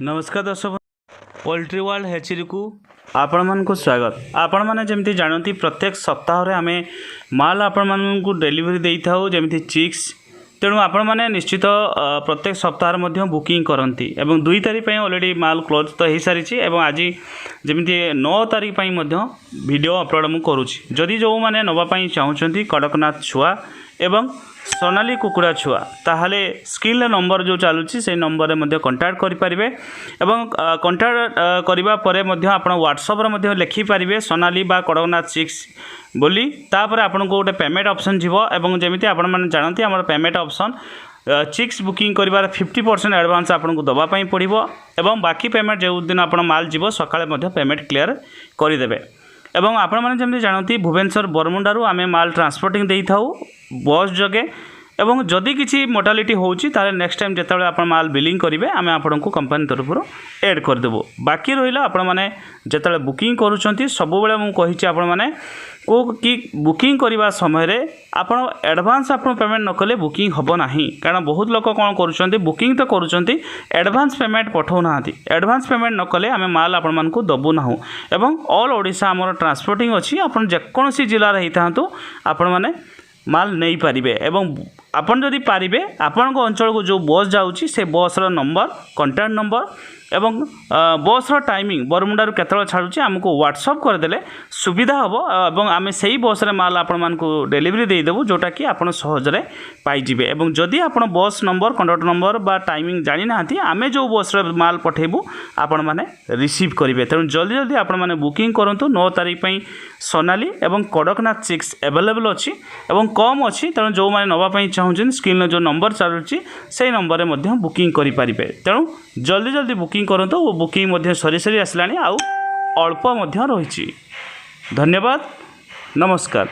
नमस्कार दर्शक poultry world hatchery को आपण मानक स्वागत। आपण मैंने जमी जानती प्रत्येक सप्ताह आम माल आपण मानक डेलीवरी दे था जमी चिक्स तेणु आपण मैंने निश्चित प्रत्येक सप्ताह बुकिंग करती एवं 2 तारीख ऑलरेडी माल क्लोज तो हो सारी आज जमी 9 तारीख वीडियो अपलोड मुझे करुँची। जदि जो मैंने नापी चाहूँगी कड़कनाथ छुआ एवं सोनाली कुकुड़ा छुआ ताहले स्क्रीन नंबर जो चलुची से नंबर में कंटाक्ट करें एवं कंटाक्ट करने पर आप व्हाट्सएप रे लिखिपारे सोनाली बा कड़कनाथ चिक्स बोली तापर आपन को गोटे पेमेंट ऑप्शन जीवो एवं जमिति आपण माने जानती हमर पेमेंट ऑप्शन चिक्स बुकिंग करिवार 50% एडवांस आपन को दबा पई पड़िबो एवं बाकी पेमेंट जो दिन आपण माल जीवो सकाळे मध्ये पेमेंट क्लियर करिदेबे। एवं आपण माने जमिति जानती भुवनेश्वर बरमुंडारू आमे माल ट्रांसपोर्टिंग देई थाउ बस जगे एवं जदि किसी मोर्टालिटी होउची ताले नेक्स्ट टाइम जेतबे आपण माल बिलिंग करिवे आमे आपण को कंपनी तरफरो ऐड कर देबो। बाकी रहिला आपण माने जेतबे बुकिंग करूचंती सब बेले मु कहिची आपण माने को कि बुकिंग करने समय आपण एडवांस आपण पेमेंट न कले बुकिंग हबो नाही। कारण बहुत लोक कौन करूचंती बुकिंग तो करूचंती एडवांस पेमेंट पठाउ नाहांती। एडवांस पेमेंट न कले आमे माल आपण मान को दबु नाहु एवं ऑल ओडिशा हमर ट्रांसपोर्टिंग अछि आपण जेकोसी जिल्ला रे हितांतु आपण माने माल नहीं पारिबे एवं आपन जदि पारिबे आपन को अंचल को जो बस जाउची से बस रो नंबर कांटेक्ट नंबर एवं बस रो टाइमिंग बरमुंडारू केतल छाड़ुची हमको व्हाट्सएप कर देले सुविधा हबो एवं आमे सही बस रे माल आपन मान को डिलीवरी दे देबो जोटा कि आपन सहज रे पाई जिवे। एवं जदि आपन बस नंबर कंडक्टर नंबर बा टाइमिंग जानि नाहंती आमे जो बस रे माल पठेबू आपन माने रिसीव करिवे। तेणु जल्दी जल्दी आपन माने बुकिंग करंतु 9 तारीख पई सोनाली एवं कड़कनाथ चिक्स अवेलेबल अछि एवं कम अछि। तेणु जो माने नवा पई चाहूछन स्क्रीन जो नंबर चलुची से नंबर रे मध्ये बुकिंग करि पारिबे। तेणु जल्दी जल्दी बुकिंग करंतु वो बुकिंग मध्ये सरी सरी आसलानी आउ अल्प मध्ये रहिछि। धन्यवाद, नमस्कार।